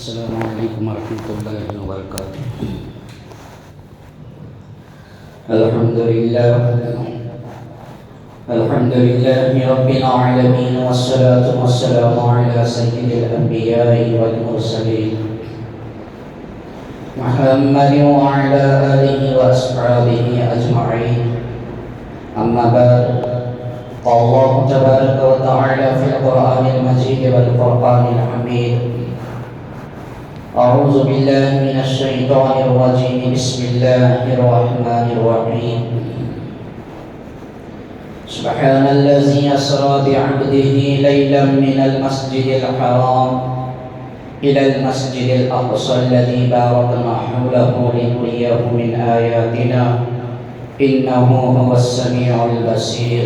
السلام علیکم ورحمۃ اللہ وبرکاتہ۔ الحمدللہ رب العالمین والصلاة والسلام علی سید الانبیاء والمرسلین محمد وعلى آلہ واصحابہ اجمعین، اما بعد، قال اللہ تبارک وتعالی فی القرآن المجید والفرقان الحمید: اعوذ باللہ من الشیطان الرجیم، بسم اللہ الرحمن الرحیم۔ سبحان الذي اسرى بعبده ليلا من المسجد الحرام إلى المسجد الأقصى الذي باركنا حوله لنريه من آياتنا إنه هو السميع البصير۔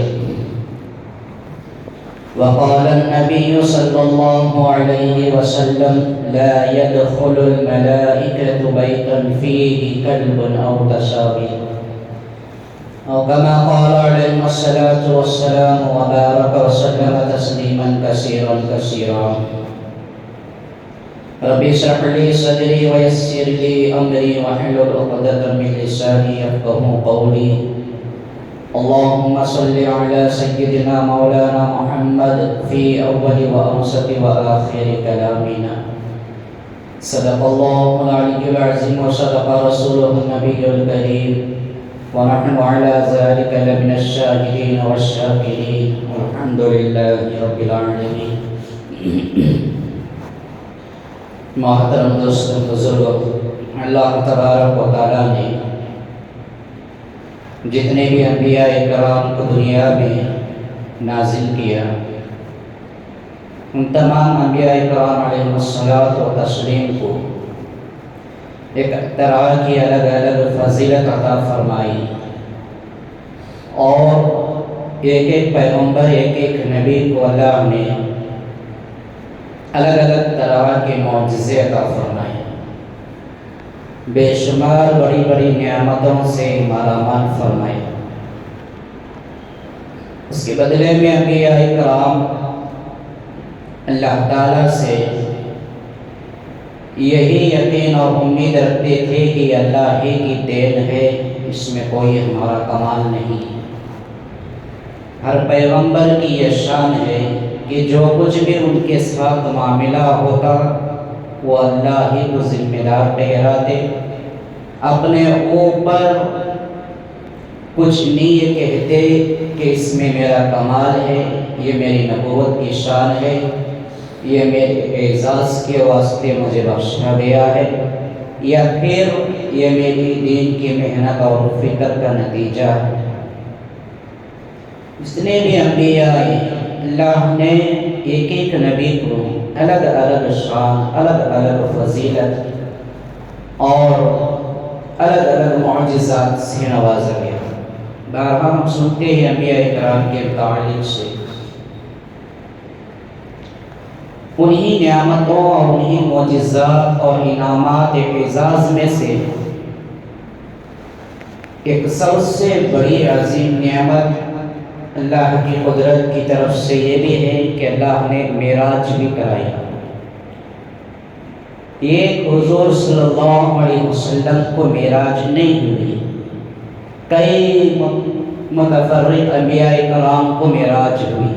وقال النبي صلى الله عليه وسلم: لا يدخل الملائكة بيتا فيه كلب أو تشابه، أو كما قال عليه الصلاة والسلام، وبارك وسلم تسليما كثيرا كثيرا۔ رب اشرح لي صدري ويسر لي أمري واحلل عقدة من لساني يفقهوا قولي۔ اللهم صل على سيدنا مولانا محمد في أول وأوسط وآخر كلامنا۔ صدق الله العلي العظيم وصدق رسوله النبي الكريم، ونحن على ذلك لمن الشاهدين والشاكرين، والحمد لله رب العالمين۔ محترم دوستوں، بزرگوں، اللہ تبارک و تعالیٰ نے جتنے بھی انبیاء کرام کو دنیا میں نازل کیا، ان تمام انبیاء کرام علیہ الصلاۃ و تسلیم کو ایک طرح کی الگ الگ فضیلت عطا فرمائی، اور ایک ایک پیغمبر، ایک ایک نبی کو اللہ نے الگ الگ طرح کے معجزے عطا فرمائے، بے شمار بڑی بڑی نعمتوں سے مالا مال فرمائے۔ اس کے بدلے میں انبیاء کرام اللہ تعالیٰ سے یہی یقین اور امید رکھتے تھے کہ اللہ ہی کی دین ہے، اس میں کوئی ہمارا کمال نہیں۔ ہر پیغمبر کی یہ شان ہے کہ جو کچھ بھی ان کے ساتھ معاملہ ہوتا وہ اللہ ہی کو ذمہ دار ٹھہراتے، اپنے اوپر کچھ نہیں یہ کہتے کہ اس میں میرا کمال ہے، یہ میری نبوت کی شان ہے، یہ میرے اعزاز کے واسطے مجھے بخشا گیا ہے، یا پھر یہ میری دین کی محنت اور فکر کا نتیجہ ہے۔ جتنے بھی انبیاء اللہ نے ایک ایک نبی کو الگ الگ شان، الگ الگ فضیلت اور الگ الگ معجزات سے نوازا گیا۔ بارہا ہم سنتے ہیں انبیاء کرام کے متعلق سے، انہی نعمتوں اور انہی معجزات اور انعامات اعزاز میں سے ایک سب سے بڑی عظیم نعمت اللہ کی قدرت کی طرف سے یہ بھی ہے کہ اللہ نے معراج بھی کرائی۔ ایک حضور صلی اللہ علیہ وسلم کو معراج نہیں ہوئی، کئی متفرق انبیاء کرام کو معراج ہوئی۔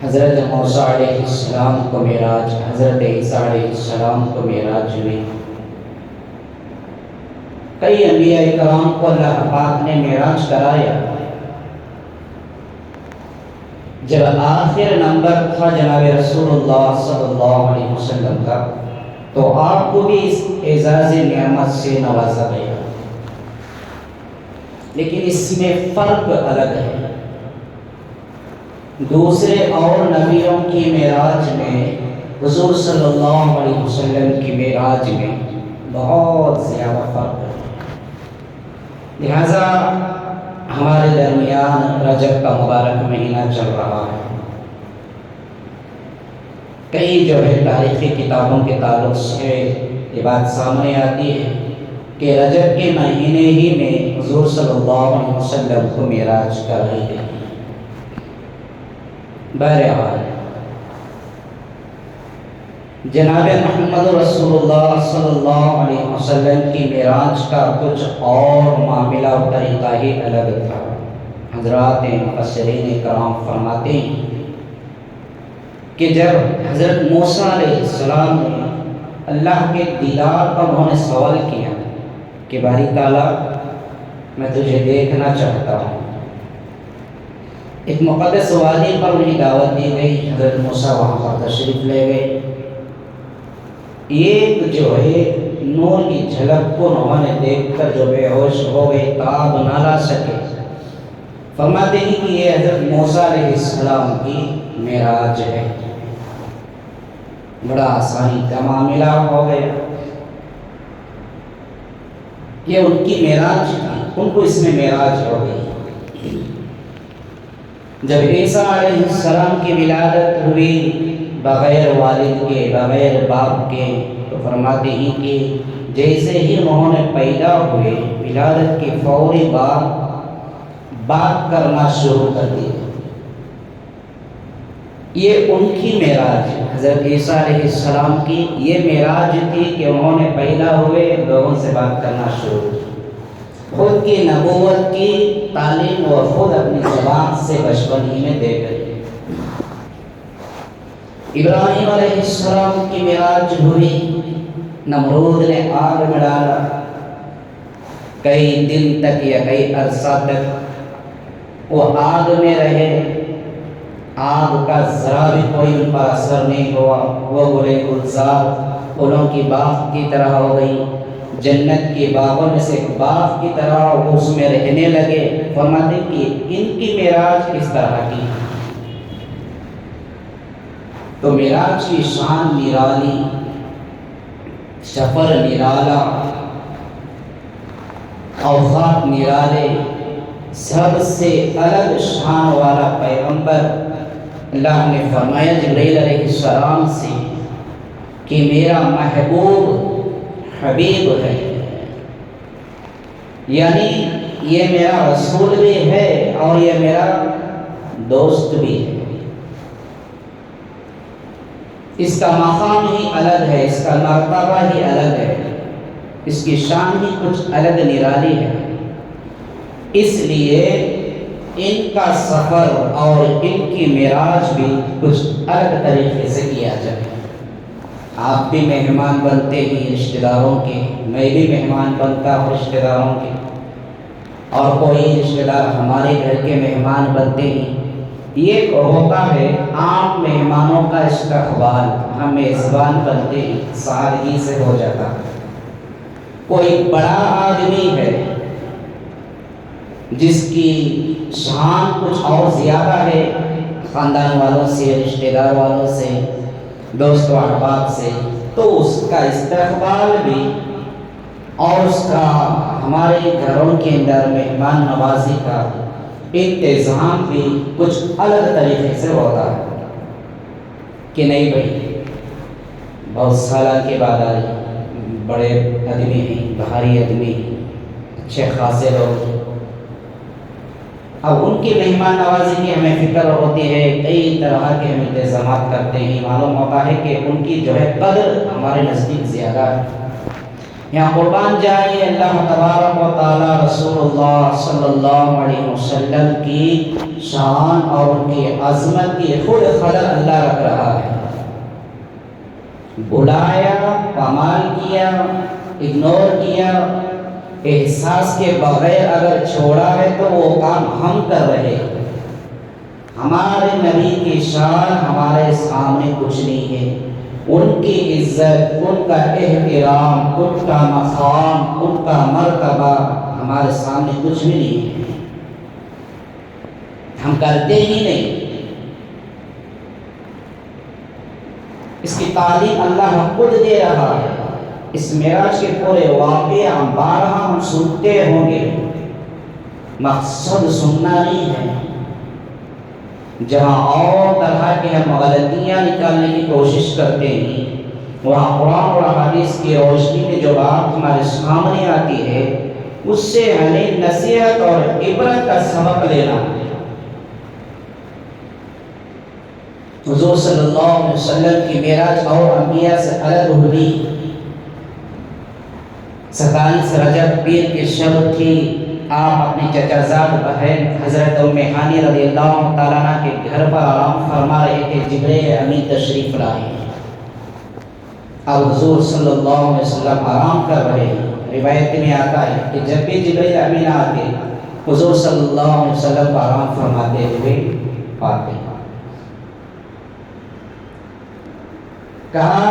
حضرت موسیٰ علیہ السلام کو معراج، حضرت عیسیٰ علیہ السلام کو معراج ہوئی۔ کئی انبیاء کرام کو اللہ پاک نے معراج کرایا۔ جب آخر نمبر تھا جناب رسول اللہ صلی اللہ علیہ وسلم کا، تو آپ کو بھی اس اعزاز نعمت سے نوازا گیا، لیکن اس میں فرق الگ ہے۔ دوسرے اور نبیوں کی معراج میں حضور صلی اللہ علیہ وسلم کی معراج میں بہت زیادہ فرق ہے۔ لہذا ہمارے درمیان رجب کا مبارک مہینہ چل رہا ہے، کئی جو ہے تاریخی کتابوں کے تعلق سے یہ بات سامنے آتی ہے کہ رجب کے مہینے ہی میں حضور صلی اللہ علیہ وسلم کو معراج کرائی گئی۔ بہرحال جناب محمد رسول اللہ صلی اللہ علیہ وسلم کی معراج کا کچھ اور معاملہ و طریقہ ہی الگ تھا۔ حضرات مفسرین کرام فرماتے ہیں کہ جب حضرت موسیٰ علیہ السلام نے اللہ کے دیدار کا انہوں نے سوال کیا کہ باری تعالیٰ میں تجھے دیکھنا چاہتا ہوں، ایک مقدس وادی پر انہیں دعوت دی گئی، حضرت موسیٰ وہاں پر تشریف لے گئے، ایک جو ہے نور کی جھلک کو انہوں نے دیکھ کر جو بے ہوش ہو گئے، تاب نہ لا سکے۔ فرماتے ہیں کہ یہ حضرت موسیٰ علیہ السلام کی معراج ہے، بڑا آسانی کا معاملہ ہو گیا، یہ ان کی معراج تھی، ان کو اس میں معراج ہو گئی۔ جب عیسیٰ علیہ السلام کی ولادت ہوئی بغیر والد کے، بغیر باپ کے، تو فرماتے ہیں کہ جیسے ہی انہوں نے پیدا ہوئے ولادت کے فوری بعد بات کرنا شروع کر دی۔ یہ ان کی معراج، حضرت عیسیٰ علیہ السلام کی یہ معراج تھی کہ انہوں نے پیدا ہوئے لوگوں سے بات کرنا شروع کی، خود کی نبوت کی تعلیم وہ خود اپنی زبان سے بچپن ہی میں دے گئے۔ ابراہیم علیہ السلام کی معراج ہوئی، نمرود نے آگ میں ڈالا، کئی دن تک یا کئی عرصہ تک وہ آگ میں رہے، آگ کا ذرا بھی کوئی ان پر اثر نہیں ہوا، وہ گلے گلزار پھولوں کی باغ کی طرح ہو گئی، جنت کے باغوں میں سے ایک باغ کی طرح اس میں رہنے لگے۔ فرماتے کہ ان کی معراج اس طرح کی، تو معراج کی شان نرالی، سفر نرالا، اوقات نرالے، سب سے الگ شان والا پیغمبر اللہ نے فرمایا جبرائیل علیہ السلام سے کہ میرا محبوب حبیب ہے، یعنی یہ میرا رسول بھی ہے اور یہ میرا دوست بھی ہے۔ اس کا مقام ہی الگ ہے، اس کا مرتبہ ہی الگ ہے، اس کی شان ہی کچھ الگ نرالی ہے، اس لیے ان کا سفر اور ان کی معراج بھی کچھ الگ طریقے سے کیا جائے۔ آپ بھی مہمان بنتے ہیں رشتہ داروں کے، میں بھی مہمان بنتا ہوں رشتہ داروں کے، اور کوئی رشتہ دار ہمارے گھر کے مہمان بنتے ہیں، یہ ہوتا ہے عام مہمانوں کا استقبال، ہم میزبان بنتے ہیں، سادگی سے ہو جاتا ہے۔ کوئی بڑا آدمی ہے جس کی شان کچھ اور زیادہ ہے، خاندان والوں سے، رشتہ دار والوں سے، دوست و احباب سے، تو اس کا استقبال بھی اور اس کا ہمارے گھروں کے اندر مہمان نوازی کا انتظام بھی کچھ الگ طریقے سے ہوتا ہے کہ نہیں بھائی بہت سالہ کے بعد آئے، بڑے آدمی ہیں، بھاری آدمی ہیں، اچھے خاصے لوگ ہیں، اب ان کی مہمان نوازی کی ہمیں فکر ہوتی ہے، کئی طرح کے ہم انتظامات کرتے ہیں، معلوم ہوتا ہے کہ ان کی جو ہے قدر ہمارے نزدیک زیادہ ہے۔ یہاں قربان جائے اللہ تبارک و تعالی رسول اللہ صلی اللہ علیہ وسلم کی شان اور ان کی عظمت کی خود قدر اللہ رکھ رہا ہے، بلایا، پامال کیا، اگنور کیا، احساس کے بغیر اگر چھوڑا ہے تو وہ کام ہم کر رہے ہیں۔ ہمارے نبی کی شان ہمارے سامنے کچھ نہیں ہے، ان کی عزت، ان کا احترام، ان کا مقام، ان کا مرتبہ ہمارے سامنے کچھ بھی نہیں ہے، ہم کرتے ہی نہیں۔ اس کی تعلیم اللہ خود دے رہا ہے، اس معراج کے پورے واقعے ہم بارہا ہم سنتے ہوں گے، مقصد سننا نہیں ہے۔ جہاں اور طرح کے ہم غلطیاں نکالنے کی کوشش کرتے ہیں، وہاں قرآن اور حدیث کی روشنی میں جو بات ہمارے سامنے آتی ہے، اس سے ہمیں نصیحت اور عبرت کا سبق لینا ہے۔ حضور صلی اللہ علیہ وسلم کی معراج اور انبیاء سے الگ ہوئی 27 رجب پیر کی شب تھی۔ آپ اپنی چچا زاد بہن حضرت ام ہانی رضی اللہ تعالیٰ عنہ کے گھر پر آرام فرما رہے تھے۔ جبرائیل امین تشریف لائے۔ اب حضور صلی اللہ علیہ وسلم آرام کر رہے ہیں۔ روایت میں آتا ہے کہ جب بھی جبرائیل امین آتے حضور صلی اللہ علیہ وسلم آرام فرماتے ہوئے پاتے۔ کہا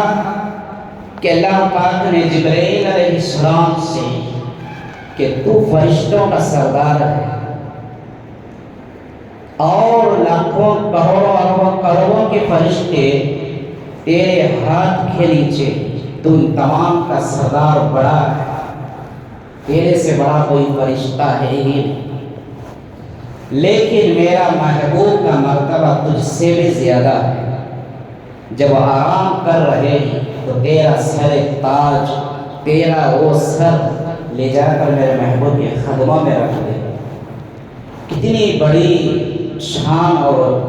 کہ اللہ پاک نے جبرائیل علیہ السلام سے کہ تو فرشتوں کا سردار ہے اور لاکھوں کروڑوں اربوں کروڑوں کے فرشتے تیرے ہاتھ کے نیچے، تو ان تمام کا سردار بڑا ہے، تیرے سے بڑا کوئی فرشتہ ہے ہی نہیں، لیکن میرا محبوب کا مرتبہ تجھ سے بھی زیادہ ہے۔ جب آرام کر رہے ہیں تو تیرا سر تاج، تیرا وہ سر لے جا کر میرے محبوب کے خدموں میں رکھ دے۔ کتنی بڑی شان اور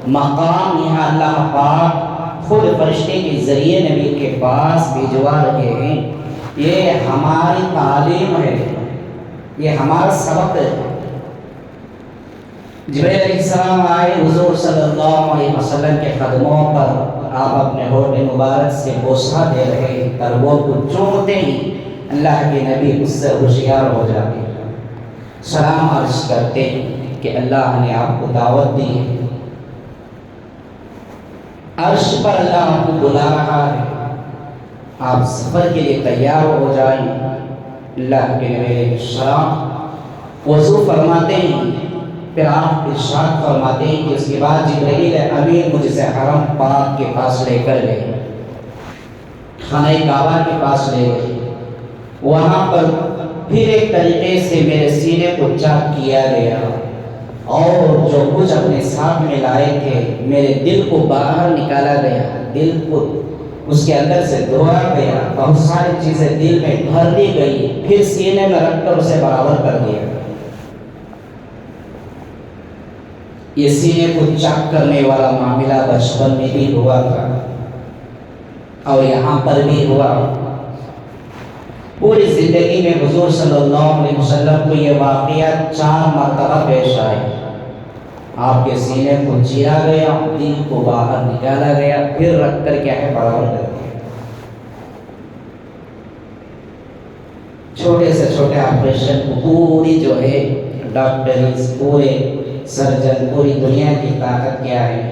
مقام یہاں اللہ پاک خود فرشتے کے ذریعے نبی کے پاس بھیجوا رہے ہیں۔ یہ ہماری تعلیم ہے، یہ ہمارا سبق ہے۔ جبرائیل علیہ السلام آئے حضور صلی اللہ علیہ وسلم کے قدموں پر، آپ اپنے ہونٹ مبارک سے بوسہ دے رہے ہیں، تربوں کو چومتے ہی اللہ کے نبی اس سے ہوشیار ہو جاتے ہیں، سلام عرض کرتے ہیں کہ اللہ نے آپ کو دعوت دی ہے، عرش پر اللہ آپ کو بلا رہا ہے، آپ سفر کے لیے تیار ہو جائیں۔ اللہ کے نبی علیہ السلام وضو فرماتے ہیں، پھر آپ ارشاد فرماتے ہیں کہ اس کے بعد جبرائیل امین مجھ سے حرم پاک کے پاس لے کر گئے، خانہ کعبہ کے پاس لے گئے۔ وہاں پر پھر ایک طریقے سے میرے سینے کو چاک کیا گیا اور جو کچھ اپنے ساتھ میں لائے تھے میرے دل کو باہر نکالا گیا، دل کو اس کے اندر سے دھویا گیا، بہت ساری چیزیں دل میں بھر دی گئی، پھر سینے میں رکھ کر اسے برابر کر دیا۔ یہ سینے کو چاک کرنے والا معاملہ بچپن میں بھی ہوا تھا اور یہاں پر بھی ہوا۔ پوری زندگی میں حضور صلی اللہ علیہ وسلم کو یہ واقعہ 4 مرتبہ پیش آئے۔ آپ کے سینے کو چیرا گیا، دل کو باہر نکالا گیا، پھر رکھ کر کیا ہے برابر کر دیا۔ چھوٹے سے چھوٹے آپریشن کو پوری جو ہے ڈاکٹرز، پورے سرجن، پوری دنیا کی طاقت کیا ہے،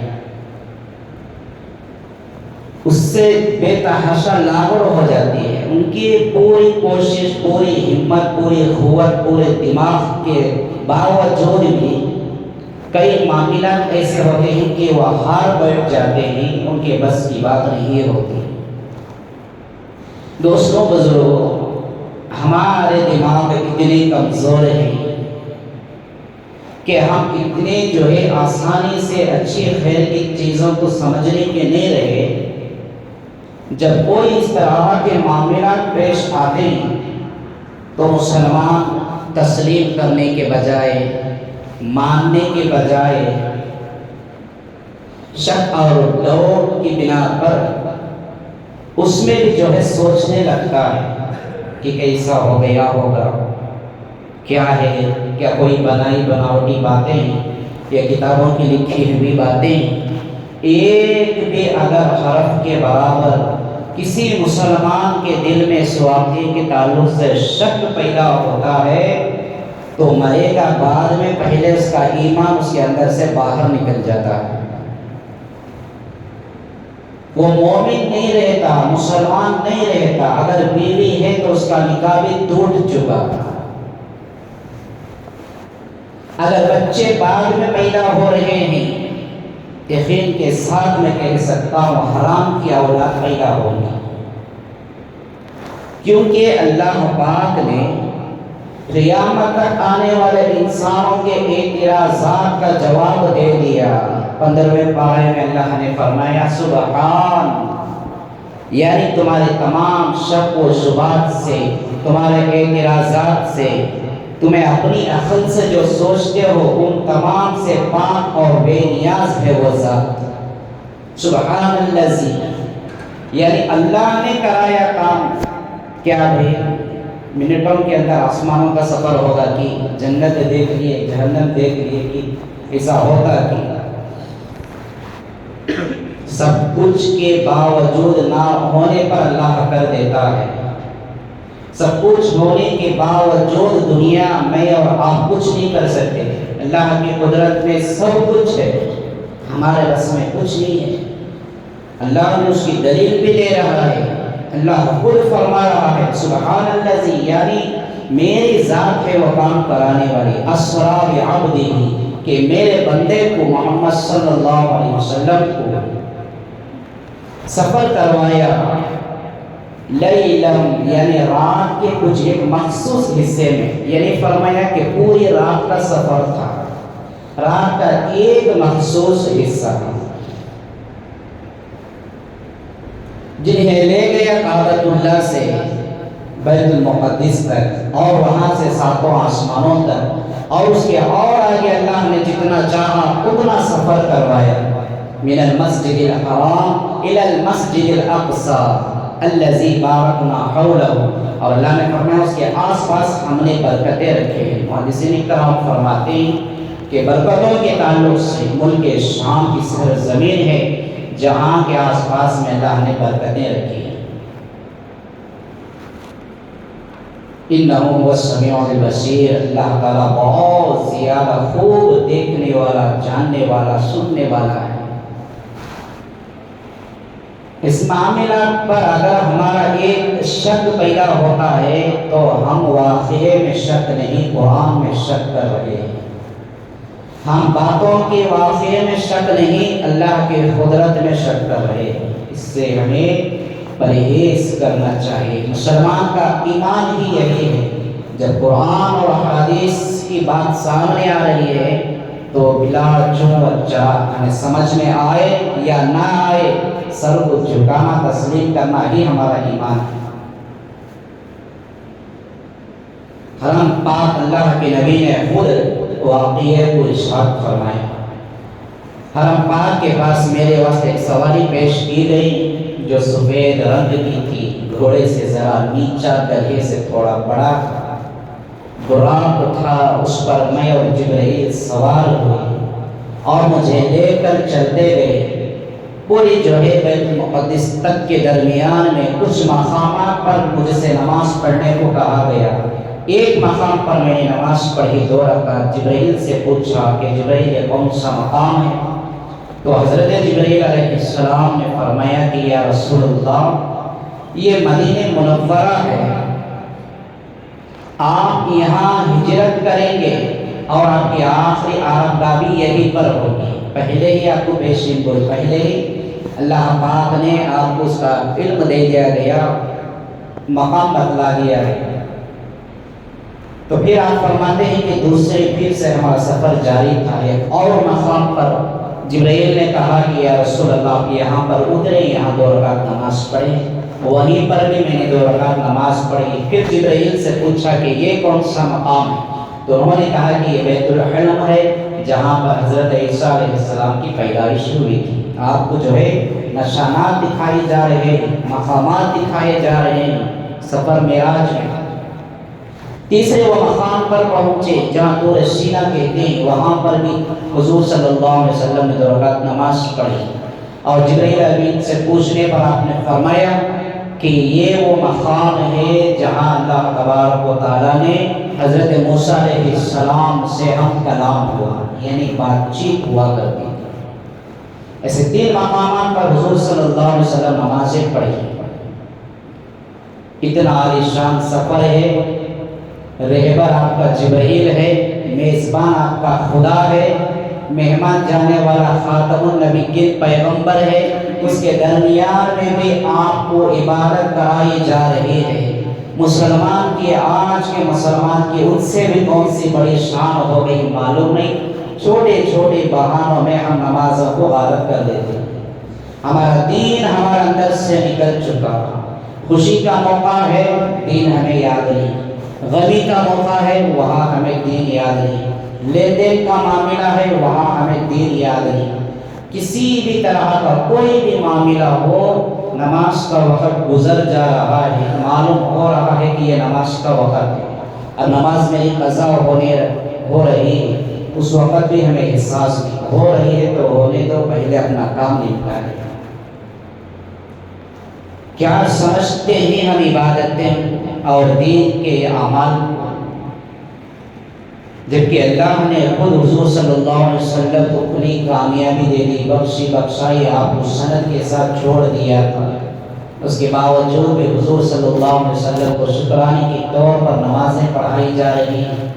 اس سے بے تحاشا لاغر ہو جاتی ہے۔ ان کی پوری کوشش، پوری ہمت، پوری قوت، پورے دماغ کے باوجود بھی کئی معاملات ایسے ہوتے ہیں کہ وہ ہار بیٹھ جاتے ہیں، ان کے بس کی بات نہیں ہوتی۔ دوستوں بزرگوں، ہمارے دماغ اتنے کمزور ہیں کہ ہم اتنے جو ہے آسانی سے اچھی خیر کی چیزوں کو سمجھنے کے نہیں رہے۔ جب کوئی اس طرح کے معاملات پیش آتے ہیں تو مسلمان تسلیم کرنے کے بجائے، ماننے کے بجائے، شک اور ڈر کی بنا پر اس میں بھی جو ہے سوچنے لگتا ہے کہ کیسا ہو گیا ہوگا، کیا ہے، کیا کوئی بنائی بناوٹی باتیں ہیں یا کتابوں کی لکھی ہوئی باتیں ہیں۔ ایک بھی اگر حرف کے برابر کسی مسلمان کے دل میں اس واقعے کے تعلق سے شک پیدا ہوتا ہے تو مرے گا، بعد میں پہلے اس کا ایمان اس کے اندر سے باہر نکل جاتا ہے، وہ مومن نہیں رہتا، مسلمان نہیں رہتا۔ اگر بیوی ہے تو اس کا نکاح بھی ٹوٹ چکا تھا۔ اگر بچے بعد میں پیدا ہو رہے ہیں، یقین کے ساتھ میں کہہ سکتا ہوں حرام کی اولاد پیدا ہوگی، کیونکہ اللہ پاک نے قیامت تک آنے والے انسانوں کے اعتراضات کا جواب دے دیا۔ 15ویں پارے میں اللہ نے فرمایا سبحان، یعنی تمہارے تمام شک و شبہات سے، تمہارے اعتراضات سے، تمہیں اپنی عقل سے جو سوچتے ہو ان تمام سے پاک اور بے نیاز ہے وہ ذات۔ سبحان الذی، یعنی اللہ نے کرایا کام. کیا بھائی منٹوں کے اندر آسمانوں کا سفر ہوگا کہ جنت دیکھ لیے جہنم دیکھ لیے کہ ایسا ہوتا کہ سب کچھ کے باوجود نہ ہونے پر اللہ کر دیتا ہے. سب کچھ ہونے کے باوجود دنیا میں اور آپ کچھ نہیں کر سکتے. اللہ کی قدرت میں سب کچھ ہے، ہمارے بس میں کچھ نہیں ہے. اللہ نے اس کی دلیل بھی دے رہا ہے. اللہ خود فرما رہا ہے سبحان الذی، یعنی میری ذات ہے وہ کام کرانے والی. اسرا بعبدہ، کہ میرے بندے کو محمد صلی اللہ علیہ وسلم کو سفر کروایا. لیلم، یعنی رات کے کچھ ایک مخصوص حصے میں، یعنی فرمایا کہ پوری رات کا سفر تھا، رات کا ایک مخصوص حصہ جنہیں لے گیا کعبۃ اللہ سے بیت المقدس تک، اور وہاں سے ساتوں آسمانوں تک، اور اس کے اور آگے اللہ نے جتنا چاہا اتنا سفر کروایا. من المسجد الحرام الى المسجد الاقصى الذي باركنا حوله، اور اللہ نے فرمایا اس کے آس پاس ہم نے برکتیں رکھے ہیں. محدثین کرام فرماتے ہیں کہ برکتوں کے تعلق سے ملک شام کی سرزمین ہے جہاں کے آس پاس میں اللہ نے برکتیں رکھی ہیں. انہو هو السمیع البصیر، اللہ تعالیٰ بہت زیادہ خوب دیکھنے والا، جاننے والا، سننے والا ہے. اس معاملات پر اگر ہمارا ایک شک پیدا ہوتا ہے تو ہم واقعے میں شک نہیں، قرآن میں شک کر رہے ہیں. ہم باتوں کے واقعے میں شک نہیں، اللہ کے قدرت میں شک کر رہے ہیں. اس سے ہمیں پرہیز کرنا چاہیے. مسلمان کا ایمان ہی یہی ہے. جب قرآن اور حدیث کی بات سامنے آ رہی ہے تو بلا چون بچہ ہمیں سمجھ میں آئے یا نہ آئے سر کو جھکانا، تسلیم کرنا ہی ہمارا ایمان ہے. حرم پاک اللہ کے نبی نے خود واقعے کو ارشاد فرمایا. حرم پاک کے پاس میرے واسطے ایک سواری پیش کی گئی جو سفید رنگ کی تھی، گھوڑے سے ذرا نیچا، گدھے سے تھوڑا بڑا تھا، براق تھا. اس پر میں اور جبرائیل سوار ہوئے اور مجھے لے کر چلتے گئے. پوری جو ہے بیت المقدس تک کے درمیان میں کچھ مقامات پر مجھ سے نماز پڑھنے کو کہا گیا. ایک مقام پر میں نے نماز پڑھی 2 رکعت. جبرائیل سے پوچھا کہ جبرائیل یہ کون سا مقام ہے؟ تو حضرت جبرائیل علیہ السلام نے فرمایا کہ یا رسول اللہ یہ مدینہ منورہ ہے، آپ یہاں ہجرت کریں گے اور آپ کی آخری آرامگاہ بھی یہیں پر ہوگی. پہلے ہی آپ کو پیشین گوئی، پہلے ہی اللہ پاک نے آپ کو اس کا علم دے دیا گیا، مقام بتلا دیا ہے. تو پھر آپ فرماتے ہیں کہ دوسرے پھر سے ہمارا سفر جاری تھا. ایک اور مقام پر جبرائیل نے کہا کہ یا رسول اللہ آپ یہاں پر اترے، یہاں 2 رکعت نماز پڑھیں. وہیں پر بھی میں نے 2 رکعت نماز پڑھی. پھر جبرائیل سے پوچھا کہ یہ کون سا مقام ہے؟ تو انہوں نے کہا کہ یہ بیت الحلم ہے جہاں پر حضرت عیسیٰ علیہ السلام کی پیدائش ہوئی تھی. آپ کو جو ہے نشانات دکھائی جا رہے ہیں، مقامات دکھائے جا رہے ہیں سفر معراج میں. تیسرے وہ مقام پر پہنچے جہاں طور سینا کہتے ہیں، وہاں پر بھی حضور صلی اللہ علیہ وسلم نے 2 رکعت نماز پڑھی. اور جبرائیل امین سے پوچھنے پر آپ نے فرمایا کہ یہ وہ مقام ہے جہاں اللہ تبارک و تعالیٰ نے حضرت موسیٰ علیہ السلام سے ہم کلام ہوا، یعنی بات چیت ہوا کرتی تھی. ایسے 3 مقامات پر حضور صلی اللہ علیہ وسلم نمازیں پڑھی. اتنا عالیشان سفر ہے. رہبر آپ کا جبرائیل ہے، میزبان آپ کا خدا ہے، مہمان جانے والا خاتم النبیین پیغمبر ہے. اس کے درمیان میں بھی آپ کو عبادت کرائی جا رہی ہے. مسلمان کی، آج کے مسلمان کی ان سے بھی کون سی بڑی شان ہو گئی معلوم نہیں. چھوٹے چھوٹے بہانوں میں ہم نمازوں کو غارت کر دیتے ہیں. ہمارا دین ہمارے اندر سے نکل چکا. خوشی کا موقع ہے، دین ہمیں یاد نہیں. غمی کا موقع ہے، وہاں ہمیں دین یاد نہیں. لین دین کا معاملہ ہے، وہاں ہمیں دین یاد نہیں. کسی بھی طرح کا کوئی بھی معاملہ ہو، نماز کا وقت گزر جا رہا ہے، معلوم ہو رہا ہے کہ یہ نماز کا وقت ہے اور نماز میری قضا ہو رہی ہے، اس وقت بھی ہمیں احساس ہو رہی ہے تو ہونے دو، پہلے اپنا کام نپٹا لیں۔ کیا سمجھتے ہیں ہم عبادتیں اور دین کے اعمال کو، جبکہ اللہ نے خود حضور صلی اللہ علیہ وسلم کو کھلی کامیابی دے دی، بخشی بخشائی آپ کو سند کے ساتھ چھوڑ دیا تھا، اس کے باوجود بھی حضور صلی اللہ علیہ وسلم کو شکرانے کے طور پر نمازیں پڑھائی جا رہی ہیں۔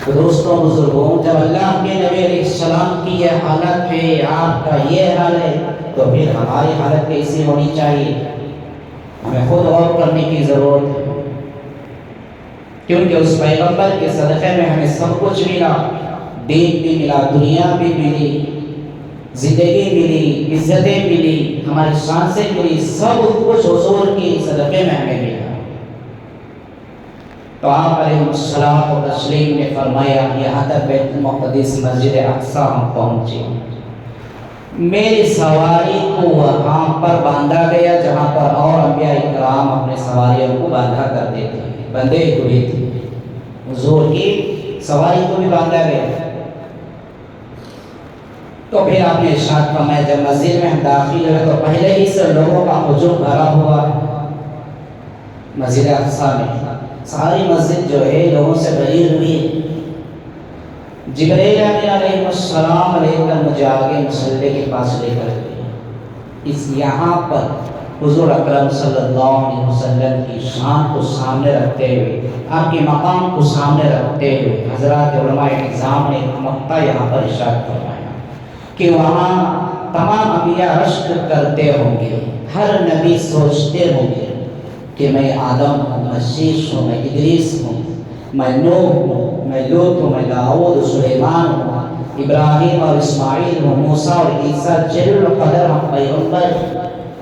تو دوستوں بزرگوں، جب اللہ کے نبی علیہ السلام کی یہ حالت ہے، آپ کا یہ حال ہے، تو پھر ہماری حالت کیسی ہونی چاہیے؟ ہمیں خود غور کرنے کی ضرورت ہے، کیونکہ اس پیغمبر کے صدقے میں ہمیں سب کچھ ملا، دین بھی ملا، دنیا بھی ملی، زندگی ملی، عزتیں ملی، ہماری شانسیں ملی، سب کچھ حضور کی صدقے میں ہمیں ملا۔ تو آپ علیہ السلام و تسلیم نے فرمایا، یہاں تک بیت المقدس مسجد اقصی ہم پہنچے، میری سواری کو وہاں پر باندھا گیا جہاں پر اور انبیاء اکرام اپنے سواریوں کو باندھا کرتے تھے، بندھے ہوئے تھے، حضور کی سواری کو بھی باندھا گیا۔ تو پھر آپ نے ارشاد فرمایا، جب مسجد میں ہم داخل ہوئے تو پہلے ہی سے لوگوں کا ہجوم بھرا ہوا مسجد اقصی میں، ساری مسجد جو ہے لوگوں سے بھری ہوئی ہے۔ جبرائیل امین علیہ السلام لے کر مجھے آگے مصلی کے پاس لے کر گئے، اس یہاں پر حضور اکرم صلی اللہ علیہ وسلم کی شان کو سامنے رکھتے ہوئے، آپ کے مقام کو سامنے رکھتے ہوئے حضرات علماء اعظام نے ایک نقطہ یہاں پر ارشاد فرمایا کہ وہاں تمام انبیاء رشک کرتے ہوں گے، ہر نبی سوچتے ہوں گے کہ میں آدم ہوں، میں شیش ہوں، میں ادریس ہوں، میں نوح ہوں، میں لوط ہوں، میں داؤد سلیمان ہوں، ابراہیم اور اسماعیل ہوں، موسیٰ اور عیسیٰ، جلیل القدر ہم پیغمبر،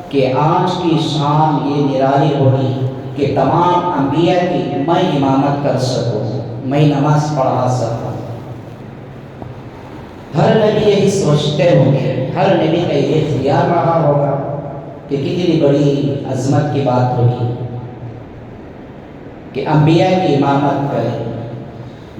کہ آج کی شام یہ نرالی ہوگی کہ تمام انبیاء کی میں امامت کر سکوں، میں نماز پڑھا سکوں۔ ہر نبی یہی سوچتے ہوں گے، ہر نبی کا یہ خیال رہا ہوگا کہ کتنی بڑی عظمت کی بات ہوگی کہ انبیاء کی امامت کرے۔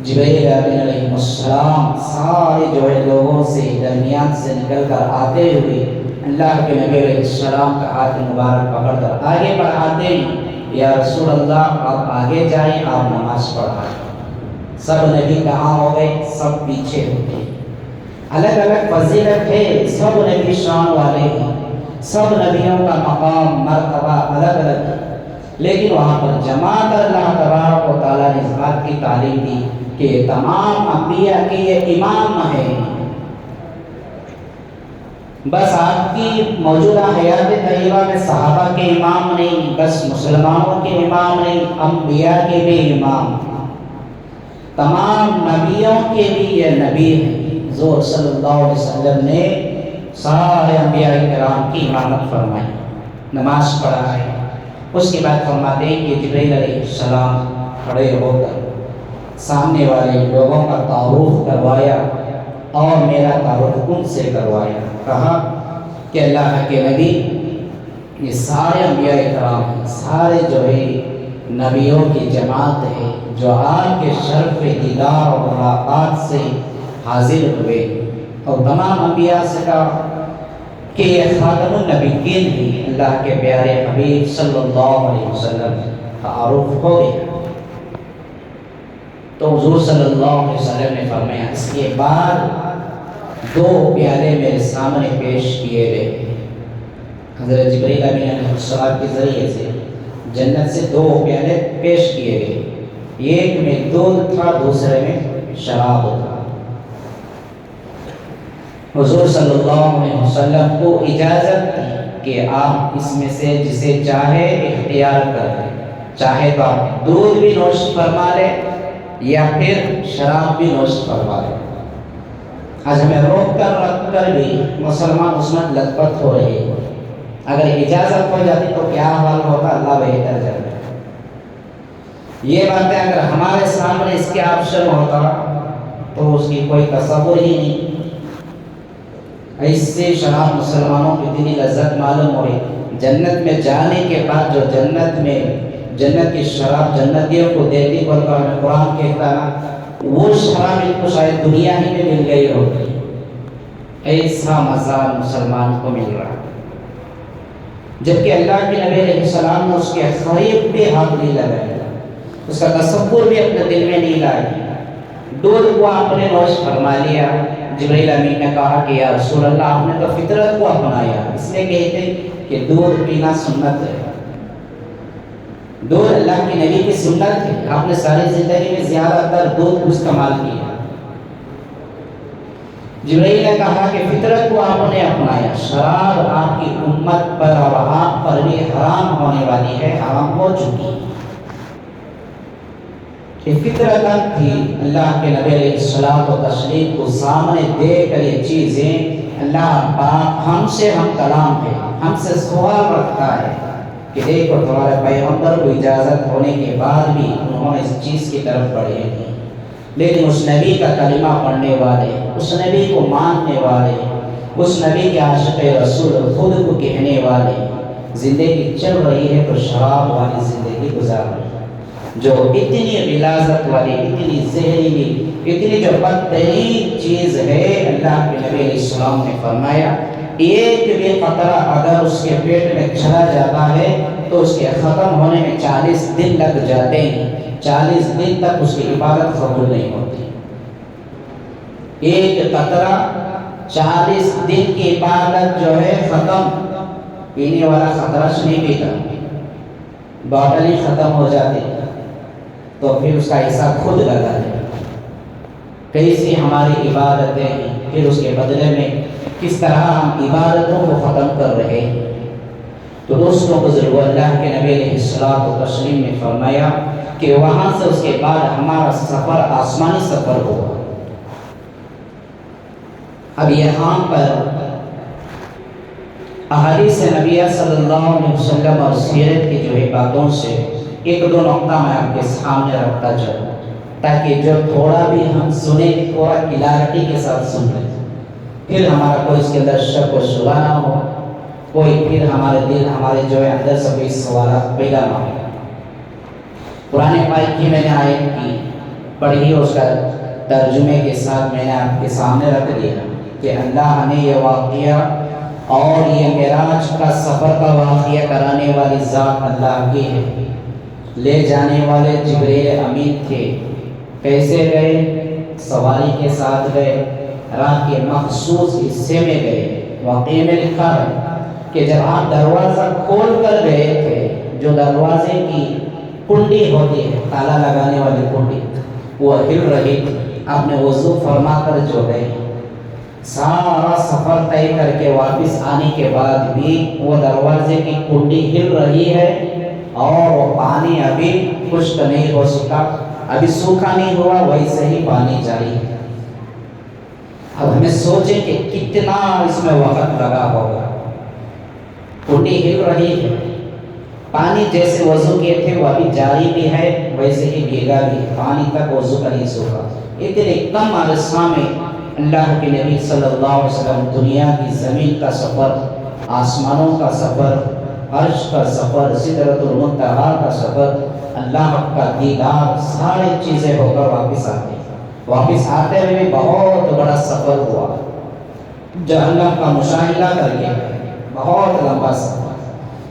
جبرائیل امین علیہ السلام سارے جو ہے لوگوں سے درمیان سے نکل کر آتے ہوئے اللہ کے نبی علیہ السلام کا ہاتھ مبارک پکڑ کر آگے بڑھاتے ہیں، یا رسول اللہ آپ آگے جائیں، آپ نماز پڑھائیں۔ سب نبی کہاں ہو گئے؟ سب پیچھے ہو گئے۔ الگ الگ فضیلت ہے، سب نبی شان والے ہیں، سب نبیوں کا مقام مرتبہ الگ الگ ہے، لیکن وہاں پر جمع کر اللہ تبارک و تعالیٰ نے اس بات کی تعلیم دی کہ تمام انبیاء کے یہ امام ہیں۔ بس آپ کی موجودہ حیات طیبہ میں صحابہ کے امام نہیں، بس مسلمانوں کے امام نہیں، انبیاء کے بھی امام، تمام نبیوں کے بھی یہ نبی ہیں۔ حضور صلی اللہ علیہ وسلم نے سارے انبیاء کرام کی امامت فرمائی، نماز پڑھائی۔ اس کے بعد فرماتے ہیں کہ جبرائیل علیہ السلام کھڑے ہو کر سامنے والے لوگوں کا تعارف کروایا اور میرا تعارف ان سے کروایا، کہا کہ اللہ کے نبی یہ سارے انبیاء کرام ہیں، سارے جو ہے نبیوں کی جماعت ہے جو آپ کے شرف دیدار اور ملاقات سے حاضر ہوئے، اور تمام انبیاء سے کہا کہ یہ خاتم النبیین ہیں، اللہ کے پیارے حبیب صلی اللہ علیہ وسلم تعارف ہو گیا۔ تو حضور صلی اللہ علیہ وسلم نے فرمایا، اس کے بعد 2 پیالے میرے سامنے پیش کیے گئے، حضرت جبرائیل امین علیہ السلام کے ذریعے سے جنت سے 2 پیالے پیش کیے گئے، ایک میں دودھ تھا، دوسرے میں شراب تھا۔ حضور صلی اللہ علیہ وسلم کو اجازت تھی کہ آپ اس میں سے جسے چاہے اختیار کر لیں، چاہے تو آپ دودھ بھی نوش فرما لیں یا پھر شراب بھی نوش فرما لیں۔ آج ہمیں روک کر رکھ کر بھی مسلمان اس میں لت پت ہو رہے ہیں، اگر اجازت ہو جاتی تو کیا حال ہوگا، اللہ بہتر جانے۔ یہ باتیں اگر ہمارے سامنے اس کے آپشن ہوتا تو اس کی کوئی تصور ہی نہیں۔ ایسے شراب مسلمانوں کو اتنی لذت معلوم ہوئی، جنت میں جانے کے بعد جو جنت کی شراب جنتیوں کو دیتی پر قرآن کہتا نا، وہ شراب ان کو شاید دنیا ہی میں مل گئی ہوگی، ایسا مزہ مسلمان کو مل رہا، جبکہ اللہ کے نبی علیہ السلام نے اس کے قریب بھی ہاتھ نہیں لگایا، اس کا تصور بھی اپنے دل میں نہیں لایا، دودھ کو آپ نے نوش فرما لیا۔ جبرائیل امین نے کہا کہ یا رسول اللہ، آپ نے تو فطرت کو اپنایا، اس لیے کہتے ہیں کہ دودھ پینا سنت ہے، دودھ اللہ کے نبی کی سنت ہے، آپ نے ساری زندگی میں زیادہ تر دودھ کو استعمال کیا۔ جبرائیل نے کہا کہ فطرت کو آپ نے اپنایا، شراب آپ کی امت پر اور آپ پر بھی حرام ہونے والی ہے، حرام ہو چکی ہے۔ یہ فطرت تھی، اللہ کے نبی علیہ الصلوۃ والتسلیم کو سامنے دے کر یہ چیزیں اللہ پاک ہم سے ہم کلام ہے، ہم سے سوال رکھتا ہے کہ دیکھو تمہارے پیغمبر کو اجازت ہونے کے بعد بھی انہوں نے اس چیز کی طرف بڑھے نہیں، لیکن اس نبی کا کلمہ پڑھنے والے، اس نبی کو ماننے والے، اس نبی کے عاشق رسول خود کو کہنے والے زندگی چل رہی ہے تو شراب والی زندگی گزار رہی ہے، جو اتنی غلاظت والی، اتنی زہریلی، اتنی جو بدترین چیز ہے۔ اللہ کے نبی علیہ السلام نے فرمایا ایک بھی قطرہ اگر اس کے پیٹ میں چلا جاتا ہے تو اس کے ختم ہونے میں 40 دن لگ جاتے ہیں، 40 دن تک اس کی عبادت قبول نہیں ہوتی۔ ایک قطرہ 40 دن کی عبادت جو ہے ختم، پینے والا قطرہ نہیں پیتا، باٹل ہی ختم ہو جاتی تو پھر اس کا حصہ خود لگا ہے۔ کیسی ہماری عبادتیں ہیں، پھر اس کے بدلے میں کس طرح ہم عبادتوں کو ختم کر رہے ہیں۔ تو دوستوں بزرگوں، اللہ کے نبی علیہ الصلوۃ والتسلیم نے فرمایا کہ وہاں سے اس کے بعد ہمارا سفر آسمانی سفر ہوا۔ اب یہاں پر احادیث نبی صلی اللہ علیہ وسلم اور سیرت کی جو ہے باتوں سے ایک دو نقطہ میں آپ کے سامنے رکھتا چلوں، تاکہ جو تھوڑا بھی ہم سنیں تھوڑا کلیئرٹی کے ساتھ سن لیں، پھر ہمارا کوئی اس کے اندر شک و شبہ نہ ہو، کوئی پھر ہمارے دل ہمارے جو ہے اندر سے کوئی سوالات پیدا نہ ہو۔ قرآن پاک کی میں نے آیت کی پڑھی، اس کا ترجمے کے ساتھ میں نے آپ کے سامنے رکھ دیا کہ اللہ نے یہ واقعہ اور یہ معراج کا سفر کا واقعہ کرانے والی ذات اللہ کی ہے، لے جانے والے جبرائیل امین تھے۔ کیسے گئے؟ سواری کے ساتھ گئے، راہ کے مخصوص حصے میں گئے۔ واقعے میں لکھا ہے کہ جب آپ دروازہ کھول کر گئے تھے، جو دروازے کی کنڈی ہوتی ہے، تالا لگانے والی کنڈی، وہ ہل رہی تھی، آپ نے وضو فرما کر جو گئے، سارا سفر طے کر کے واپس آنے کے بعد بھی وہ دروازے کی کنڈی ہل رہی ہے اور وہ پانی ابھی خشک نہیں ہو سکا، ابھی سوکھا نہیں ہوا، ویسے ہی پانی جاری ہے۔ اب ہمیں سوچیں کہ کتنا اس میں وقت لگا ہوگا۔ کنڈی ہل رہی ہے، پانی جیسے وضو کیے تھے وہ ابھی جاری بھی ہے، ویسے ہی بھیگا بھی ہے، پانی تک وضو کا نہیں سوکھا۔ اتنے کم عرصہ میں اللہ کے نبی صلی اللہ علیہ وسلم دنیا کی زمین کا سفر، آسمانوں کا سفر، عرش کا سفر، سدرۃ المنتہا کا سفر، اللہ کا دیدار، ساری چیزیں ہو کر واپس آتے ہوئے بھی بہت بڑا سفر ہوا، جہنم کا مشاہدہ کر کے بہت لمبا سفر۔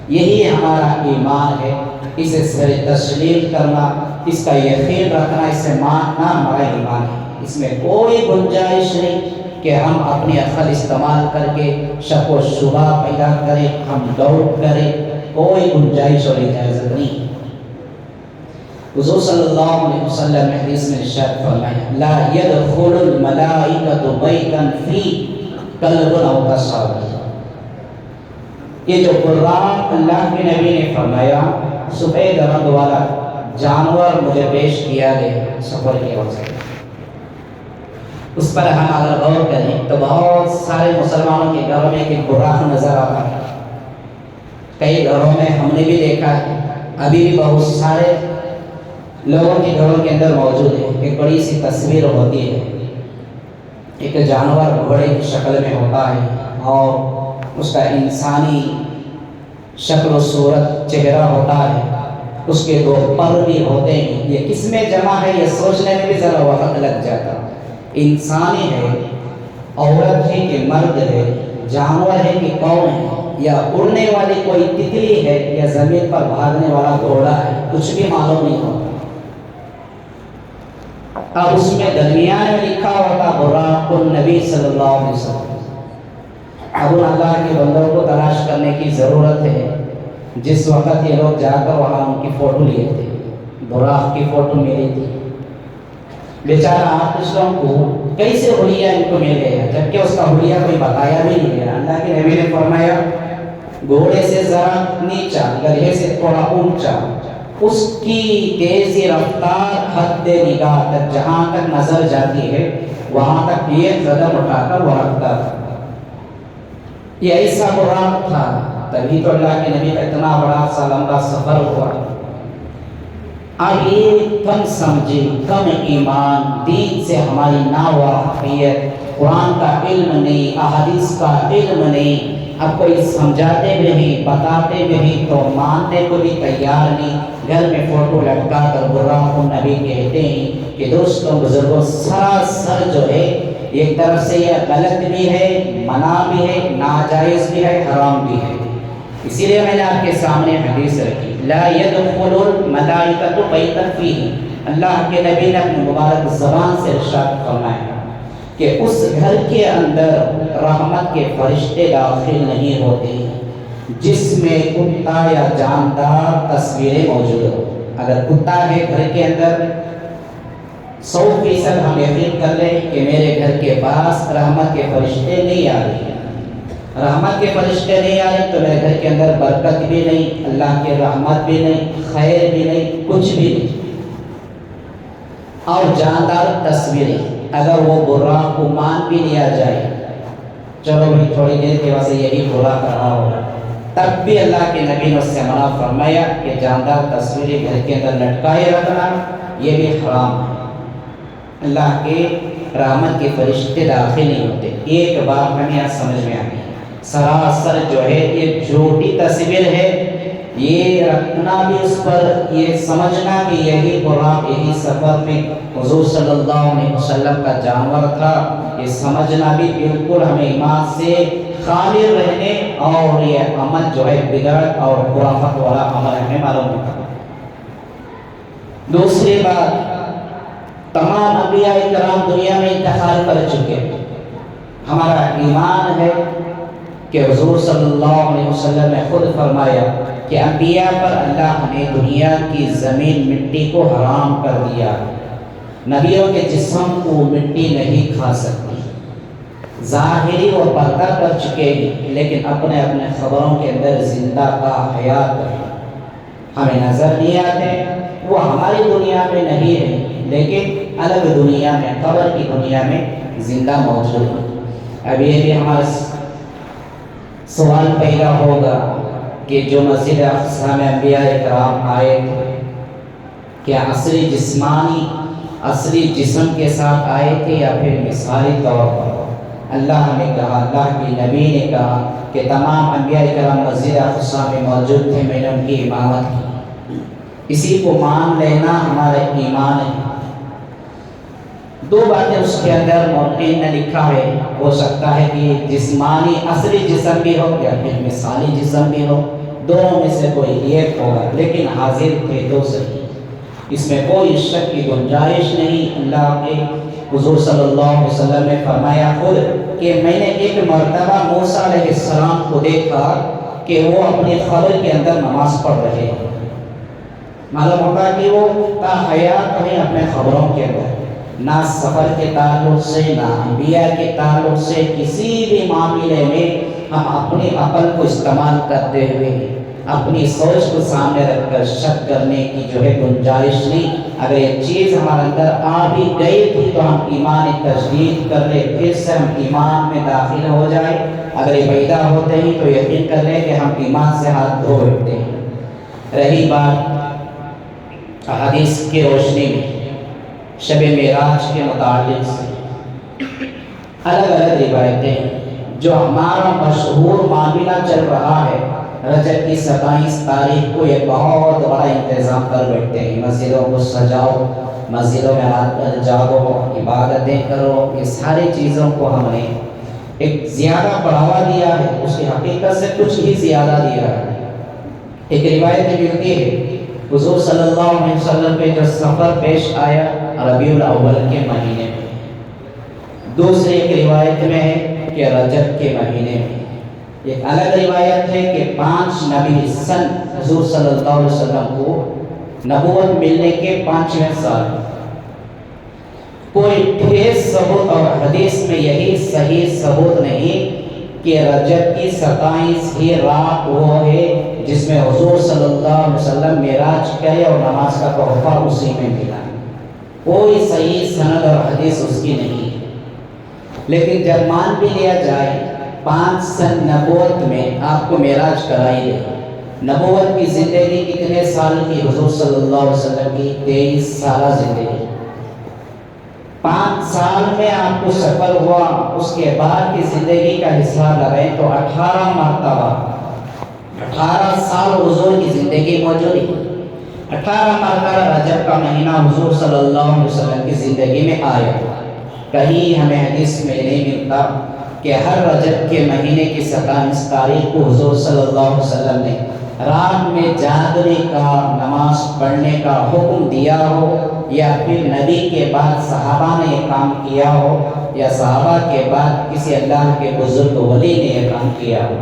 یہی ہمارا ایمان ہے، اسے سر تسلیم کرنا، اس کا یقین رکھنا، اسے ماننا ہمارا ایمان ہے۔ اس میں کوئی گنجائش نہیں کہ ہم اپنی عقل استعمال کر کے شک و شبہ پیدا کریں، ہم ڈاؤٹ کریں، کوئی گنجائش اور اجازت نہیں۔ حضور صلی اللہ علیہ وسلم نے حدیث میں ارشاد فرمایا لا يدخل الملائکۃ بیتا فی کلب او کصاب۔ یہ جو قرآن اللہ کے نبی نے فرمایا، سفید رنگ والا جانور مجھے پیش کیا گیا سفر کے وقت، اس پر ہم اگر غور کریں تو بہت سارے مسلمانوں کے گھروں میں ایک براق نظر آتا ہے، کئی گھروں میں ہم نے بھی دیکھا ہے، ابھی بھی بہت سارے لوگوں کے گھروں کے اندر موجود ہے۔ ایک بڑی سی تصویر ہوتی ہے، ایک جانور گھوڑے کی شکل میں ہوتا ہے اور اس کا انسانی شکل و صورت چہرہ ہوتا ہے، اس کے دو پر بھی ہوتے ہیں۔ یہ کس میں جمع ہے یہ سوچنے میں بھی ذرا وقت لگ جاتا۔ انسانی ہے، عورت ہے کہ مرد ہے، جانور ہے کہ کون ہے، یا اڑنے والی کوئی تتلی ہے یا زمین پر بھاگنے والا گھوڑا ہے، کچھ بھی معلوم نہیں ہوتا۔ اب اس میں درمیان میں لکھا ہوتا براق النبی صلی اللہ علیہ وسلم۔ اب ان اللہ کے بندوں کو تلاش کرنے کی ضرورت ہے۔ جس وقت یہ لوگ جا کر وہاں ان کی فوٹو لیے تھے، براق کی فوٹو ملی تھی، بیچارہ آرٹسٹوں کو کیسے حلیہ ان کو مل گیا، جبکہ اس کا حلیہ کوئی بتایا بھی نہیں گیا۔ اللہ کے نبی نے فرمایا گھوڑے سے ذرا نیچا، گدھے سے تھوڑا اونچا، اس کی تیزی رفتار حد نگاہ تک، جہاں تک نظر جاتی ہے وہاں تک ایک قدم اٹھا کر وہ رکھتا تھا۔ یہ ایسا براق تھا، تبھی تو اللہ کے نبی کا اتنا بڑا سا لمبا سفر ہوا۔ اب یہ کم سمجھی، کم ایمان، دین سے ہماری ناواقفیت، قرآن کا علم نہیں، احادیث کا علم نہیں، اب کوئی سمجھاتے بھی نہیں، بتاتے بھی نہیں تو ماننے کو بھی تیار نہیں۔ گھر میں فوٹو لٹکا کر براق النبی کہتے ہیں کہ دوستوں بزرگوں سراسر جو ہے ایک طرف سے یہ غلط بھی ہے، منع بھی ہے، ناجائز بھی ہے، حرام بھی ہے۔ اسی لیے میں نے آپ کے سامنے حدیث رکھی، لا يدخل الملائکۃ بیتا فیہ، اللہ کے نبی نے اپنی مبارک زبان سے ارشاد فرمایا کہ اس گھر کے اندر رحمت کے فرشتے داخل نہیں ہوتے جس میں کتا یا جاندار تصویریں موجود ہو۔ اگر کتا ہے گھر کے اندر 100% ہم یقین کر لیں کہ میرے گھر کے پاس رحمت کے فرشتے نہیں آ رہے، رحمت کے فرشتے نہیں آ رہے تو میرے گھر کے اندر برکت بھی نہیں، اللہ کی رحمت بھی نہیں، خیر بھی نہیں، کچھ بھی نہیں۔ اور جاندار تصویریں اگر وہ براق کو مان بھی لیا جائے، چلو بھائی تھوڑی دیر کے واسطے یہی برا کر رہا ہوگا، تب بھی اللہ کے نبی نے اس سے منع فرمایا کہ جاندار تصویریں گھر کے اندر لٹکائے رکھنا یہ بھی حرام ہے۔ اللہ کے رحمت کے فرشتے داخل نہیں ہوتے۔ ایک بات ہمیں یہاں سمجھ میں آئی، سراسر جو ہے یہ جھوٹی تصویر ہے، یہ رکھنا بھی اس پر، یہ سمجھنا کہ یہی براق یہی سفر میں حضور صلی اللہ علیہ وسلم کا جانور تھا، یہ سمجھنا بھی بالکل ہمیں ایمان سے خالی رہنے، اور یہ عمل جو ہے بدعت اور خرافت والا عمل ہمیں معلوم ہوتا ہے۔ دوسری بات، تمام انبیاء کرام دنیا میں انتقال کر چکے، ہمارا ایمان ہے کہ حضور صلی اللہ علیہ وسلم نے خود فرمایا کہ انبیاء پر اللہ نے دنیا کی زمین مٹی کو حرام کر دیا، نبیوں کے جسم کو مٹی نہیں کھا سکتی۔ ظاہری وہ پردہ کر چکے ہیں لیکن اپنے اپنے خبروں کے اندر زندہ کا حیات ہمیں نظر نہیں آتے، وہ ہماری دنیا میں نہیں ہے لیکن الگ دنیا میں، قبر کی دنیا میں زندہ موجود ہے۔ اب یہ بھی ہمارا سوال پیدا ہوگا کہ جو مسجد اقصی میں انبیاء کرام آئے تھے کیا اصلی جسمانی، اصلی جسم کے ساتھ آئے تھے یا پھر مثالی طور پر؟ اللہ نے کہا، اللہ کی نبی نے کہا کہ تمام انبیاء کرام مسجد اقصی میں موجود تھے، میں نے ان کی امامت کی۔ اسی کو مان لینا ہمارا ایمان ہے۔ دو باتیں اس کے اندر مورخین نے لکھا ہے، ہو سکتا ہے کہ جسمانی اصلی جسم بھی ہو یا پھر مثالی جسم بھی ہو، دونوں میں سے کوئی ایک ہوگا، لیکن حاضر تھے تو صحیح، اس میں کوئی شک کی گنجائش نہیں۔ اللہ کے حضور صلی اللہ علیہ وسلم نے فرمایا خود کہ میں نے ایک مرتبہ موسیٰ علیہ السلام کو دیکھا کہ وہ اپنی قبر کے اندر نماز پڑھ رہے ہیں، معلوم ہوتا کہ وہ تا حیات ہیں اپنے قبروں کے اندر، نہ سفر کے تعلق سے، نہ انبیاء کے تعلق سے، کسی بھی معاملے میں ہم اپنی عقل کو استعمال کرتے ہوئے اپنی سوچ کو سامنے رکھ کر شک کرنے کی جو ہے گنجائش نہیں۔ اگر یہ چیز ہمارے اندر آ بھی گئی تھی تو ہم ایمان تجدید کر لیں، پھر سے ہم ایمان میں داخل ہو جائیں۔ اگر یہ پیدا ہوتے ہیں تو یقین کر لیں کہ ہم ایمان سے ہاتھ دھو بیٹھتے ہیں۔ رہی بات حدیث کی روشنی میں شب معراج کے متعلق سے، الگ الگ روایتیں جو ہمارا مشہور معاملہ چل رہا ہے رجب کی 27 تاریخ کو یہ بہت بڑا انتظام کر بیٹھتے ہیں، مسجدوں کو سجاؤ، مسجدوں میں رات بھر جاگو، عبادتیں کرو، یہ ساری چیزوں کو ہم نے ایک زیادہ بڑھاوا دیا ہے، اس کی حقیقت سے کچھ ہی زیادہ دیا ہے۔ ایک روایت ملتی ہے حضور صلی اللہ علیہ وسلم پہ جو سفر پیش آیا ربیع الاول کے مہینے میں، دوسری ایک روایت میں ہے کہ رجب کے مہینے میں، ایک الگ روایت ہے کہ 5 نبی سن حضور صلی اللہ علیہ وسلم کو نبوت ملنے کے 5ویں سال، کوئی ٹھیس ثبوت اور حدیث میں یہی صحیح ثبوت نہیں کہ رجب کی 27 ہی رات وہ ہے جس میں حضور صلی اللہ علیہ وسلم معراج کرے اور نماز کا تحفہ اسی میں ملا، کوئی صحیح سند اور حدیث اس کی نہیں ہے۔ لیکن جب مان بھی لیا جائے 5 سن نبوت میں آپ کو معراج کرائی گئی، نبوت کی زندگی کتنے سال کی حضور صلی اللہ علیہ وسلم کی؟ 23 سالہ زندگی، 5 سال میں آپ کو سفر ہوا، اس کے بعد کی زندگی کا حساب لگائیں تو 18 مرتبہ 18 سال حضور کی زندگی موجود ہے، 18 مرتبہ رجب کا مہینہ حضور صلی اللہ علیہ وسلم کی زندگی میں آیا۔ کہیں ہمیں حدیث میں نہیں ملتا کہ ہر رجب کے مہینے کی 27 تاریخ کو حضور صلی اللہ علیہ وسلم نے رات میں جاگنے کا، نماز پڑھنے کا حکم دیا ہو، یا پھر نبی کے بعد صحابہ نے یہ کام کیا ہو، یا صحابہ کے بعد کسی اللہ کے بزرگ ولی نے یہ کام کیا ہو۔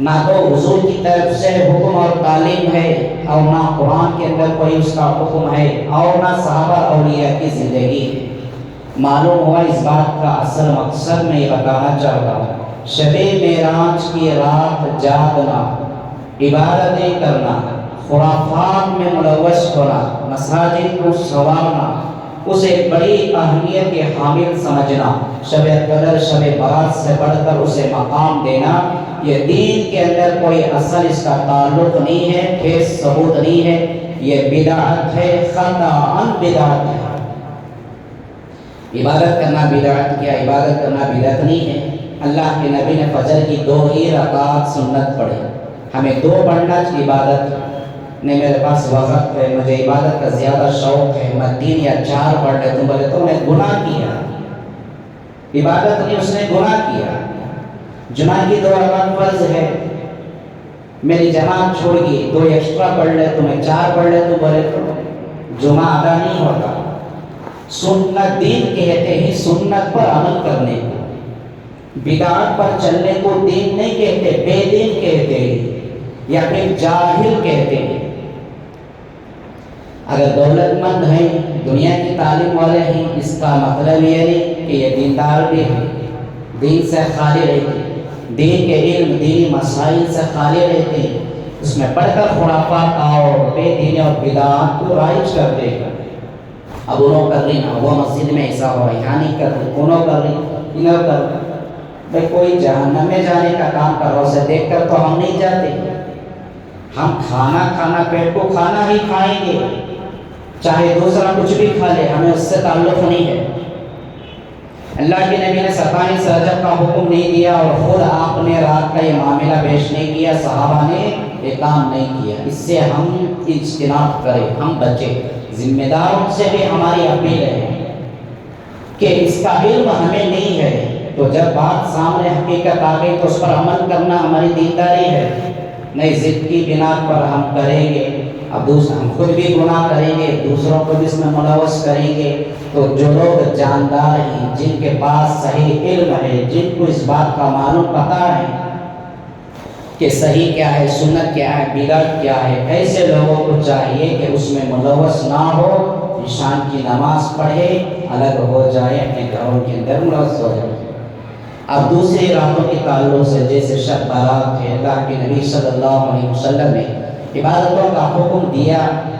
نہ تو حضور کی طرف سے حکم اور تعلیم ہے، اور نہ قرآن کے اندر کوئی اس کا حکم ہے، اور نہ صحابہ اولیاء کی زندگی ہے۔ معلوم ہوا اس بات کا اصل مقصد میں یہ بتانا چاہتا ہوں، شب معراج کی رات جاگنا، عبادتیں کرنا، خرافات میں ملوث ہونا، مساجد کو سنوارنا، اسے بڑی اہمیت کے حامل سمجھنا، شب قدر شب برات سے بڑھ کر اسے مقام دینا، یہ دین کے اندر کوئی اصل اس کا تعلق نہیں ہے، ٹھیس ثبوت نہیں ہے، یہ بدعت ہے، خطأً بدعت ہے۔ عبادت کرنا بدعت کیا؟ عبادت کرنا بدعت نہیں ہے۔ اللہ کے نبی نے فجر کی 2 ہی رکعت سنت پڑھی، ہمیں 2 پڑھنا چاہیے۔ عبادت نے میرے پاس وقت ہے، مجھے عبادت کا زیادہ شوق ہے، میں 3 یا 4 پڑھ لیتا ہوں، بولے تو نے گناہ کیا، عبادت نہیں، اس نے گناہ کیا۔ جمعہ کی 2 رکعت فرض ہے، میری جماعت چھوڑ گئی، 2 ایکسٹرا پڑھ لیتا ہوں، میں 4 پڑھ لیتا ہوں، بولے تو جمعہ ادا نہیں ہوتا۔ سنت دین کہتے ہیں سنت پر عمل کرنے کو، بدعت پر چلنے کو دین نہیں کہتے، بے دین کہتے ہیں یا پھر جاہل کہتے ہیں۔ اگر دولت مند ہیں، دنیا کی تعلیم والے ہیں، اس کا مطلب یہ نہیں کہ یہ دیندار بھی ہیں، دین سے خالی رہتے ہیں، دین کے علم دینی مسائل سے خالی رہتے ہیں، اس میں پڑھ کر خرافات اور بے دینی اور بدعات کو رائج کرتے ہیں۔ اب انہوں کر رہی نا، وہ مسجد میں ایسا ہو رہا ہے، یہاں نہیں کر رہی، انہوں کر رہی، انہوں کر رہی۔ بھئی کوئی جہنم میں جانے کا کام کر رہا اسے دیکھ کر تو ہم نہیں جاتے، ہم کھانا پیٹ کو کھانا ہی کھائیں گے، چاہے دوسرا کچھ بھی کھا لے، ہمیں اس سے تعلق نہیں ہے۔ اللہ کے نبی نے 27 رجب کا حکم نہیں دیا اور خود آپ نے رات کا یہ معاملہ پیش نہیں کیا، صحابہ نے یہ کام نہیں کیا، اس سے ہم اجتناب کریں، ہم بچیں۔ ذمہ داروں سے بھی ہماری اپیل ہے کہ اس کا علم ہمیں نہیں ہے، تو جب بات سامنے حقیقت آ گئی تو اس پر عمل کرنا ہماری دینداری ہے، نہیں ضد کی بنا پر ہم کریں گے، اب ہم خود بھی گناہ کریں گے، دوسروں کو بھی اس میں ملوث کریں گے۔ تو جو لوگ جاندار ہیں، جن کے پاس صحیح علم ہے، جن کو اس بات کا معلوم پتہ ہے کہ صحیح کیا ہے، سنت کیا ہے، بدعت کیا ہے، ایسے لوگوں کو چاہیے کہ اس میں ملوث نہ ہو، شام کی نماز پڑھے، الگ ہو جائے، اپنے گھروں کے اندر ملوث ہو جائے۔ اب دوسری راتوں کے تعلق سے جیسے شب برات ہے، اللہ کے نبی صلی اللہ علیہ وسلم نے عبادتوں کا حکم دیا،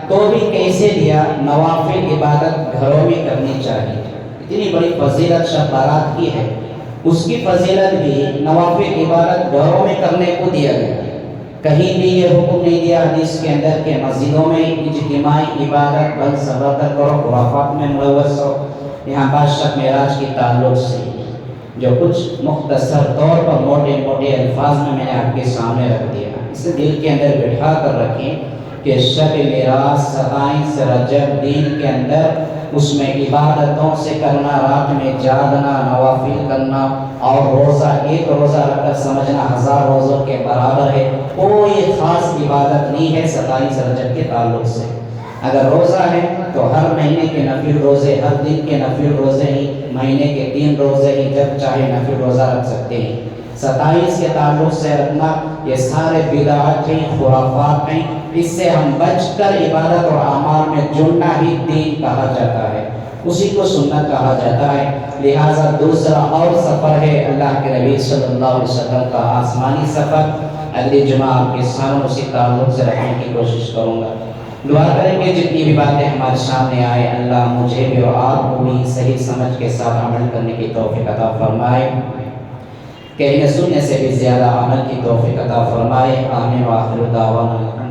تو بھی کیسے دیا؟ نوافل عبادت گھروں میں کرنی چاہیے۔ اتنی بڑی فضیلت شب برات کی ہے، اس کی فضیلت بھی نوافل عبادت گھروں میں کرنے کو دیا گیا۔ کہیں بھی یہ حکم نہیں دیا حدیث کے اندر کہ مسجدوں میں اجتماعی عبادت بل صبر کرو، خرافات میں ملوث ہو۔ یہاں بات شب معراج کی تعلق سے جو کچھ مختصر طور پر موٹے موٹے الفاظ میں نے آپ کے سامنے رکھ دیا، اسے دل کے اندر بٹھا کر رکھیں کہ شب میراث 27 رجب دین کے اندر اس میں عبادتوں سے کرنا، رات میں جاگنا، نوافل کرنا، اور روزہ ایک روزہ رکھ کر سمجھنا 1000 روزوں کے برابر ہے، کوئی خاص عبادت نہیں ہے 27 رجب کے تعلق سے۔ اگر روزہ ہے تو ہر مہینے کے نفل روزے، ہر دن کے نفل روزے ہی، مہینے کے 3 روزے ہی، جب چاہے نفل روزہ رکھ سکتے ہیں۔ 27 کے تعلق سے رکھنا یہ سارے بدعات ہیں، خرافات ہیں، اس سے ہم بچ کر عبادت اور اعمال میں جڑنا ہی دین کہا جاتا ہے، اسی کو سنت کہا جاتا ہے۔ لہٰذا دوسرا اور سفر ہے اللہ کے نبی صلی اللہ علیہ وسلم کا آسمانی سفر، اگلی جمعہ آپ کے سامنے اسی تعلق سے رکھنے کی کوشش کروں گا۔ دعا کریں کہ جتنی بھی باتیں ہمارے سامنے آئے، اللہ مجھے بھی اور آپ کو بھی صحیح سمجھ کے ساتھ عمل کرنے کی توفیق عطا فرمائے، کہنے سننے سے بھی زیادہ عمل کی توفیق عطا فرمائے۔ آمین وآخر دعوانا